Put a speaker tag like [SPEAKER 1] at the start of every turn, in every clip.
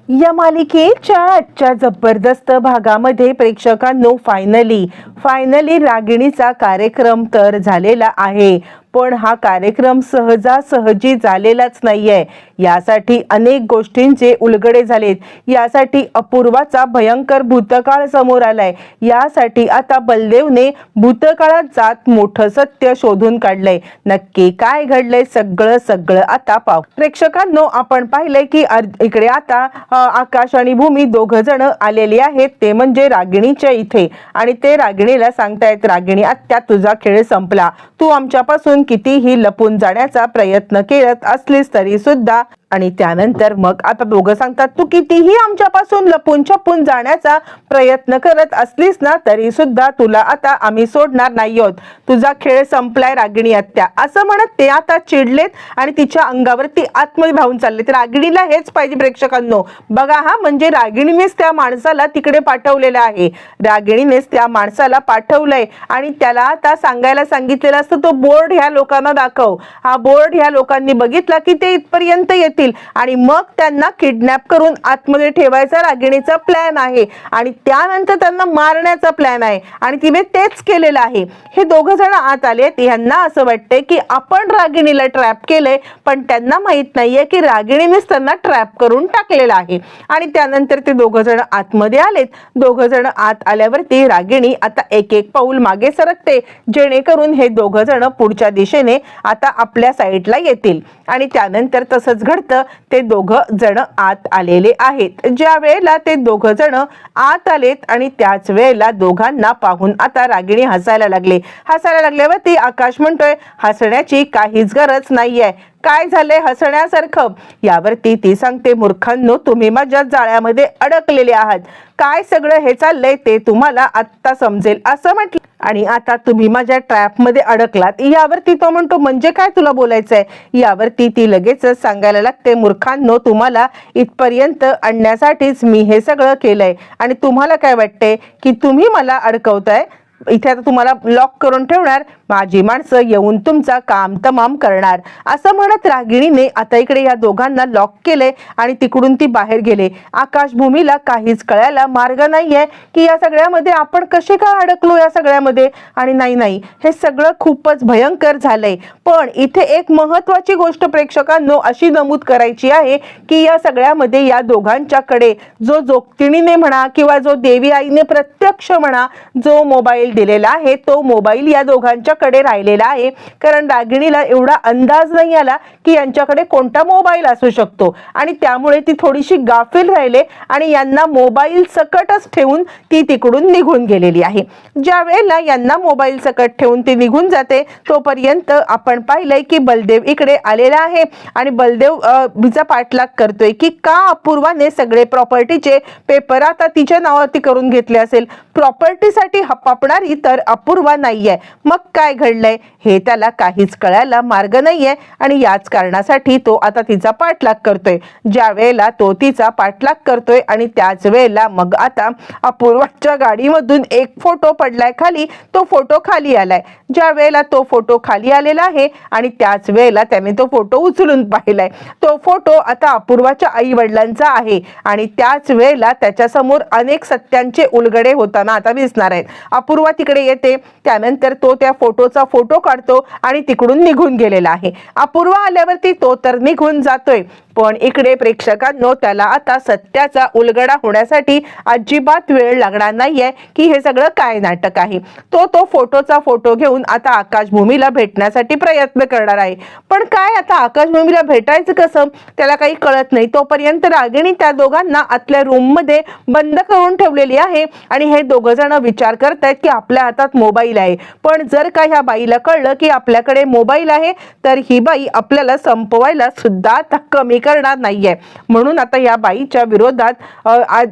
[SPEAKER 1] या मालिकेच्या आजच्या जबरदस्त भागामध्ये प्रेक्षकांनो फायनली रागिणीचा कार्यक्रम तर झालेला आहे। पण हा कार्यक्रम सहजासहजी झालेलाच नाहीये। यासाठी अनेक गोष्टींचे उलगडे झालेत। यासाठी अपूर्वाचा भयंकर भूतकाळ समोर आलाय। यासाठी आता बलदेवने भूतकाळात जात मोठं सत्य शोधून काढलंय। नक्की काय घडलंय सगळं आता पाहू। प्रेक्षकांनो, आपण पाहिलंय की इकडे आता आकाश आणि भूमी दोघ जण आलेले आहेत, ते म्हणजे रागिणीच्या इथे। आणि ते रागिणीला सांगतायत, रागिणी आत्या, तुझा खेळ संपला। तू आमच्यापासून कितीही लपून जाण्याचा प्रयत्न केलात असलीस तरी सुद्धा, आणि त्यानंतर मग आता दोघं सांगतात, तू कितीही आमच्यापासून लपून छपून जाण्याचा प्रयत्न करत असलीस ना तरी सुद्धा तुला आता आम्ही सोडणार नाही आहोत। तुझा खेळ संपलाय रागिणी आत्या, असं म्हणत ते आता चिडलेत आणि तिच्या अंगावरती आतमध्ये धावून चाललेत। रागिणीला हेच पाहिजे प्रेक्षकांनो, बघा हा, म्हणजे रागिणीनेच त्या माणसाला तिकडे पाठवलेलं आहे। रागिणीनेच त्या माणसाला पाठवलंय आणि त्याला आता सांगायला सांगितलेलं असतं, तो बोर्ड ह्या लोकांना दाखव। हा बोर्ड ह्या लोकांनी बघितला की ते इथपर्यंत येतील आणि मग त्यांना किडनॅप करून आतमध्ये ठेवायचा रागिणीचा प्लॅन आहे आणि त्यानंतर त्यांना मारण्याचा प्लॅन आहे आणि तिने तेच केलेलं आहे। हे दोघं जण आत आलेत। यांना असं वाटतंय की आपण रागिणीला ट्रॅप केलंय, पण त्यांना माहित नाहीये की रागिणीनेच त्यांना ट्रॅप करून टाकलेलं आहे। आणि त्यानंतर ते दोघं जण आतमध्ये आलेत। दोघं जण आत आल्यावरती रागिणी आता एक एक पाऊल मागे सरकते, जेणेकरून हे दोघं जण पुढच्या दिशेने आता आपल्या साईडला येतील। आणि त्यानंतर तसंच घडतं, ते दोघं जण आत आलेले आहेत। ज्या वेळेला ते दोघं जण आत आलेत आणि त्याच वेळेला दोघांना पाहून आता रागिणी हसायला लागल्यावरती आकाश म्हणतोय, हसण्याची काहीच गरज नाहीये, काय झालंय हसण्यासारखं? यावरती ती सांगते, मूर्खांनो, तुम्ही माझ्या जाळ्यामध्ये अडकलेले आहात। काय सगळं हे चाललंय ते तुम्हाला आत्ता समजेल असं म्हटलं, आणि आता तुम्ही माझ्या ट्रॅप मध्ये अडकलात। यावरती तो म्हणतो, म्हणजे काय तुला बोलायचंय? यावरती ती लगेच सांगायला लागते, मूर्खांनो, तुम्हाला इथपर्यंत आणण्यासाठीच मी हे सगळं केलंय आणि तुम्हाला काय वाटतंय की तुम्ही मला अडकवताय? इथे आता तुम्हाला लॉक करून ठेवणार, माझी माणसं येऊन तुमचा काम तमाम करणार। असं म्हणत रागिणीने आता इकडे या दोघांना लॉक केले आणि तिकडून ती बाहेर गेले। आकाश भूमीला काहीच कळायला मार्ग नाहीये की या सगळ्यामध्ये आपण कसे काय अडकलो या सगळ्यामध्ये। आणि नाही, हे सगळं खूपच भयंकर झालंय। पण इथे एक महत्वाची गोष्ट प्रेक्षकांनो अशी नमूद करायची आहे की या सगळ्यामध्ये या दोघांच्याकडे जो जोगतिणीने म्हणा किंवा जो देवी आईने प्रत्यक्ष म्हणा जो मोबाईल दिलेला आहे, तो मोबाईल या दोघांच्याकडे राहिलेला आहे। कारण रागिणीला एवढा अंदाज नाही आला की यांच्याकडे कोणता मोबाईल असू शकतो आणि त्यामुळे ती थोडीशी गाफील राहिले आणि यांना मोबाईल सकटच ठेवून ती तिकडून निघून गेलेली आहे। ज्या वेळेला यांना मोबाईल सकट ठेवून ती निघून जाते, तोपर्यंत आपण पाहिलंय की बलदेव इकडे आलेला आहे आणि बलदेव तिचा पाठलाग करतोय की का अपूर्वाने सगळे प्रॉपर्टीचे पेपर आता तिच्या नावावरती करून घेतले असेल। प्रॉपर्टीसाठी हप्पापणारी तर अपूर्वा नाहीये। मग काय घडलंय हे त्याला काहीच कळायला मार्ग नाहीये आणि याच कारणासाठी तो आता तिचा पाठलाग करतोय। ज्या वेळेला तो तिचा पाठलाग करतोय आणि त्याच वेळेला मग आता अपूर्वाच्या गाडीमधून एक फोटो पडलाय खाली, तो फोटो खाली आलाय। ज्या वेळेला तो फोटो खाली आलेला आहे आणि त्याच वेळेला त्याने तो फोटो उचलून पाहिलाय, तो फोटो आता अपूर्वाच्या आई वडिलांचा आहे आणि त्याच वेळेला त्याच्या समोर अनेक सत्यांचे उलगडे होताना आता दिसणार आहेत। अपूर्वा तिकडे येते, त्यानंतर तो त्या फोटोचा फोटो काढतो आणि तिकडून निघून गेलेला आहे। अपूर्वा आल्यावरती तो तर निघून जातोय, पण इकडे प्रेक्षकांनो त्याला आता सत्याचा उलगडा होण्यासाठी अजिबात वेळ लागणार नाहीये की हे सगळं काय नाटक आहे। तो फोटोचा फोटो घेऊन आता आकाश भूमीला भेटण्यासाठी प्रयत्न करणार आहे। पण काय आता आकाश भूमीला भेटायचं कसं त्याला काही कळत नाही। तोपर्यंत रागिणी त्या दोघांना आतल्या रूम मध्ये बंद करून ठेवलेली आहे आणि हे दोघं जण विचार करतायत की आपल्या हातात मोबाईल आहे, पण जर का ह्या बाईला कळलं की आपल्याकडे मोबाईल आहे तर ही बाई आपल्याला संपवायला सुद्धा आता कमी करणार नाहीये। म्हणून आता या बाईच्या विरोधात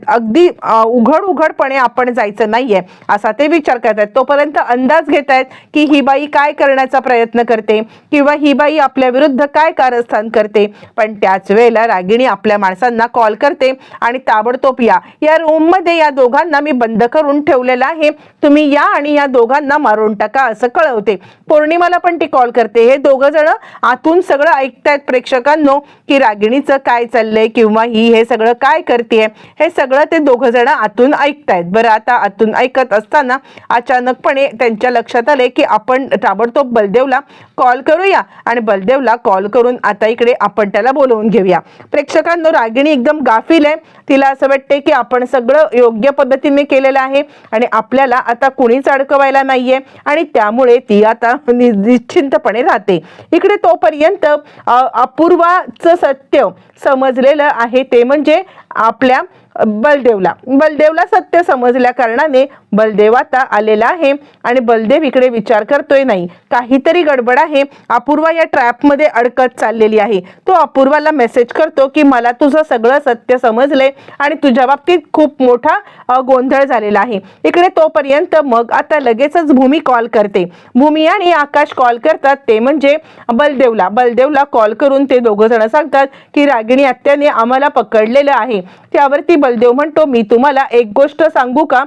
[SPEAKER 1] अगदी उघडपणे आपण जायचं नाहीये असा ते विचार करतायत। तोपर्यंत अंदाज घेतायत की ही बाई काय करण्याचा प्रयत्न करते किंवा ही बाई आपल्या विरुद्ध काय कारस्थान करते। पण त्याच वेळेला रागिणी आपल्या माणसांना कॉल करते आणि ताबडतोब या रूम मध्ये या दोघांना मी बंद करून करून ठेवलेला आहे, तुम्ही या आणि या दोघांना मारून टाका असं कळवते. पौर्णिमाला पण ती कॉल करते. हे दोघं जण आतून सगळं ऐकतायत प्रेक्षकांनो की रागिणीचं काय चाललंय किंवा ही हे सगळं काय करतेय, हे सगळं ते दोघं जण आतून ऐकतायत. बरं, आता आतून ऐकत असताना अचानकपणे त्यांच्या लक्षात आले की आपण ताबडतोब बलदेवला कॉल करूया आणि बलदेवला कॉल करून आता इकडे आपण त्याला बोलवून घेऊया. प्रेक्षकांनो, रागिणी एकदम गाफील आहे. तिला असं वाटते की आपण सगळं योग्य पद्धतीने केलेलं आहे आणि आपल्याला आता कुणीच अडकवायला नाहीये आणि त्यामुळे ती आता निश्चिंतपणे राहते. इकडे तोपर्यंत अपूर्वाचं सत्य समजलेलं आहे, ते म्हणजे आपल्या बलदेवला सत्य समजल्या कारणाने बलदेव आता आलेला आहे आणि बलदेव इकडे विचार करतोय, नाही काहीतरी गडबड आहे, अपूर्वा या ट्रॅप मध्ये अडकत चाललेली आहे. तो अपूर्वाला मेसेज करतो की मला तुझं सगळं सत्य समजलंय आणि तुझ्या बाबतीत खूप मोठा गोंधळ झालेला आहे. इकडे तोपर्यंत मग आता लगेचच भूमी कॉल करते. भूमी आणि आकाश कॉल करतात, ते म्हणजे बलदेवला कॉल करून ते दोघं जण सांगतात की रागिणी आत्याने आम्हाला पकडलेलं आहे. त्यावरती बलदेव म्हणतो, मी तुम्हाला एक गोष्ट सांगू का,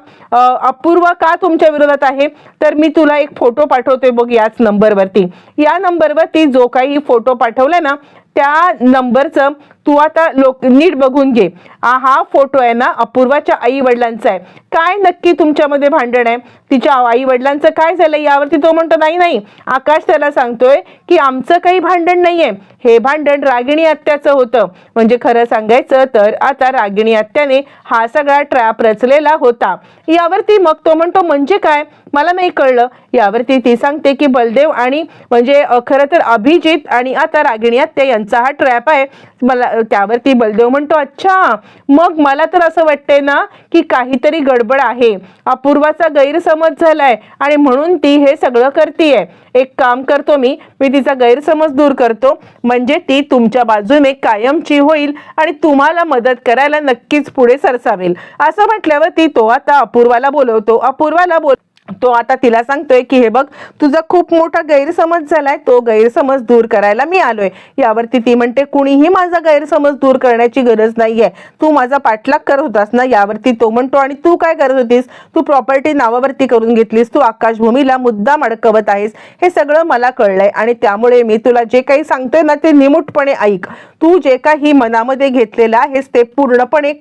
[SPEAKER 1] अपूर्वा का तुमच्या विरोधात आहे, तर मी तुला एक फोटो पाठवतोय बघ याच नंबरवरती. या नंबरवरती जो काही फोटो पाठवलाय ना त्या नंबरचं तू आता नीट बघून घे. हा फोटो आहे ना अपूर्वाच्या आई वडिलांचा आहे. काय नक्की तुमच्यामध्ये भांडण आहे, तिच्या आई वडिलांचं काय झालं यावरती तो म्हणतो, नाही आकाश त्याला सांगतोय की आमचं काही भांडण नाहीये, हे भांडण रागिणी आत्याचं होतं. म्हणजे खरं सांगायचं तर आता रागिणी आत्याने हा सगळा ट्रॅप रचलेला होता. यावरती मग तो म्हणतो, म्हणजे काय, मला नाही कळलं. यावरती ती सांगते की बलदेव आणि म्हणजे खरं तर अभिजित आणि आता रागिणी आत्या यांचा हा ट्रॅप आहे. मला त्यावरती बलदेव म्हणतो, अच्छा, मग मला तर असं वाटतंय ना की काहीतरी गडबड आहे, अपूर्वाचा गैरसमज झालाय आणि म्हणून ती हे सगळं करतीये. एक काम करतो, मी तिचा गैरसमज दूर करतो, म्हणजे ती तुमच्या बाजूने कायमची होईल आणि तुम्हाला मदत करायला नक्कीच पुढे सरसावेल. असं म्हटल्यावर तो आता अपूर्वाला बोलवतो. तो आता तिला सांगतोय की हे बघ, तुझा खूप मोठा गैरसमज झालाय, तो गैरसमज दूर करायला मी आलोय. यावरती ती म्हणते, कुणीही माझा गैरसमज दूर करण्याची गरज नाहीये, तू माझा पाठलाग करत होतास ना. यावरती तो म्हणतो, आणि तू काय करत होतीस, तू प्रॉपर्टी नावावरती करून घेतलीस, तू आकाशभूमीला मुद्दाम अडकवत आहेस, हे सगळं मला कळलंय आणि त्यामुळे मी तुला जे काही सांगतोय ना ते निमूटपणे ऐक. तू जे काही मनामध्ये घेतलेलं आहेस ते पूर्णपणे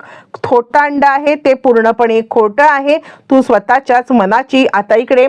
[SPEAKER 1] खोटांडा आहे, ते पूर्णपणे खोटं आहे. तू स्वतःच्याच मनाची आता इकडे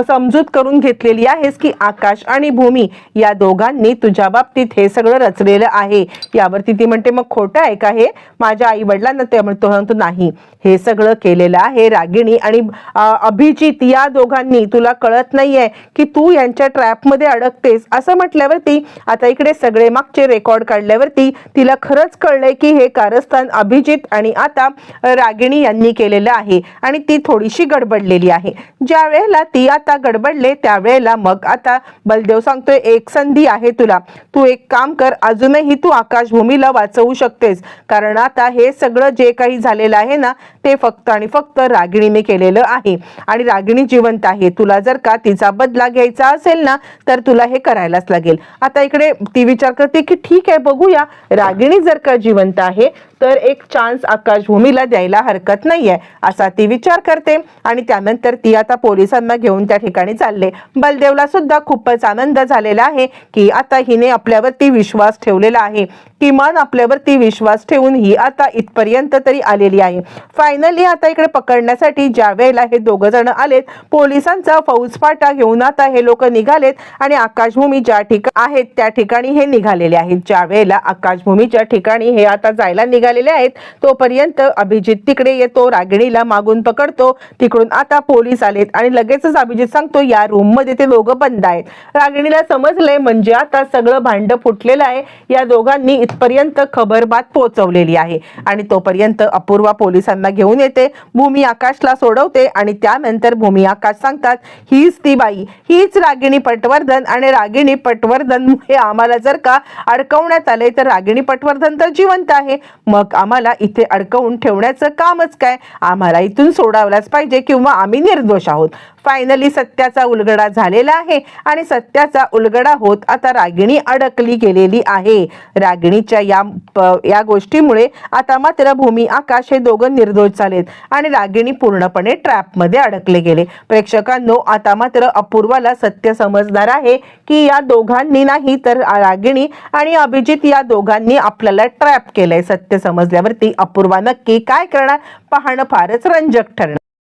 [SPEAKER 1] समजूत करून घेतलेली आहेस की आकाश आणि भूमी या दोघांनी तुझ्या बाबतीत हे सगळं रचलेलं आहे. यावरती ती म्हणते, मग खोटं आहे का हे, माझ्या आई वडिलांना ते म्हणतो, नाही, हे सगळं केलेलं आहे रागिणी आणि अभिजित या दोघांनी. तुला कळत नाहीये की तू यांच्या ट्रॅप मध्ये अडकतेस. असं म्हटल्यावरती आता इकडे सगळे मागचे रेकॉर्ड काढल्यावरती तिला खरंच कळलंय की हे कारस्थान अभिजित आणि आता रागिणी यांनी केलेलं आहे आणि ती थोडीशी गडबडलेली आहे. ज्या वेळेला ती आता गडबडले त्यावेळेला मग आता बलदेव सांगतोय, एक संधी आहे तुला, तू एक काम कर, अजूनही तू आकाशभूमीला वाचवू शकतेस, कारण आता हे सगळं जे काही झालेलं आहे ना ते फक्त आणि फक्त रागिणीने केलेलं आहे आणि रागिणी जिवंत आहे. तुला जर का तिचा बदला घ्यायचा असेल ना तर तुला हे करायलाच लागेल. आता इकडे ती विचार करते की ठीक आहे, बघूया, रागिणी जर का जिवंत आहे तर एक चान्स आकाशभूमीला द्यायला हरकत नाहीये असा ती विचार करते आणि त्यानंतर ती आता पोलिसांना घेऊन त्या ठिकाणी चालले. बलदेवला सुद्धा खूपच आनंद झालेला आहे की आता हिने आपल्यावरती विश्वास ठेवलेला आहे, किमान आपल्यावरती विश्वास ठेवून ही आता इथपर्यंत तरी आलेली आहे. फायनली आता इकडे पकडण्यासाठी ज्या वेळेला हे दोघं जण आलेत, पोलिसांचा फौजफाटा घेऊन आता हे लोक निघालेत आणि आकाशभूमी ज्या ठिकाणी आहेत त्या ठिकाणी हे निघालेले आहेत. ज्या वेळेला आकाशभूमीच्या ठिकाणी हे आता जायला निघालेले आहेत तोपर्यंत अभिजित तिकडे येतो, रागिणीला मागून पकडतो. तिकडून आता पोलीस आलेत आणि लगेचच अभिजित सांगतो, या रूम मध्ये ते दोघं बंद आहेत. रागिणीला समजले म्हणजे आता सगळं भांड फुटलेलं आहे, या दोघांनी इथपर्यंत खबरबात पोहोचवलेली आहे आणि तोपर्यंत अपूर्वा पोलिसांना घेऊन येते. भूमी आकाशला सोडवते आणि त्यानंतर भूमी आकाश सांगतात, हीच ती बाई, हीच रागिणी पटवर्धन आणि रागिणी पटवर्धन हे आम्हाला जर का अडकवण्यात आले तर रागिणी पटवर्धन तर जिवंत आहे, मग आम्हाला इथे अडकवून ठेवण्याचं कामच काय? आम्हाला इथून सोडावलाच पाहिजे किंवा आम्ही निर्दोष आहोत. फायनली सत्याचा उलगडा झालेला आहे आणि सत्याचा उलगडा होत आता रागिणी अडकली गेलेली आहे. रागिणीच्या या गोष्टीमुळे आता मात्र भूमी आकाश हे दोघं निर्दोष झालेत आणि रागिणी पूर्णपणे ट्रॅपमध्ये अडकले गेले. प्रेक्षकांनो, आता मात्र अपूर्वाला सत्य समजणार आहे की या दोघांनी नाही तर रागिणी आणि अभिजित या दोघांनी आपल्याला ट्रॅप केलंय. सत्य समजल्यावरती अपूर्वा नक्की काय करणार पाहणं फारच रंजक ठरणार.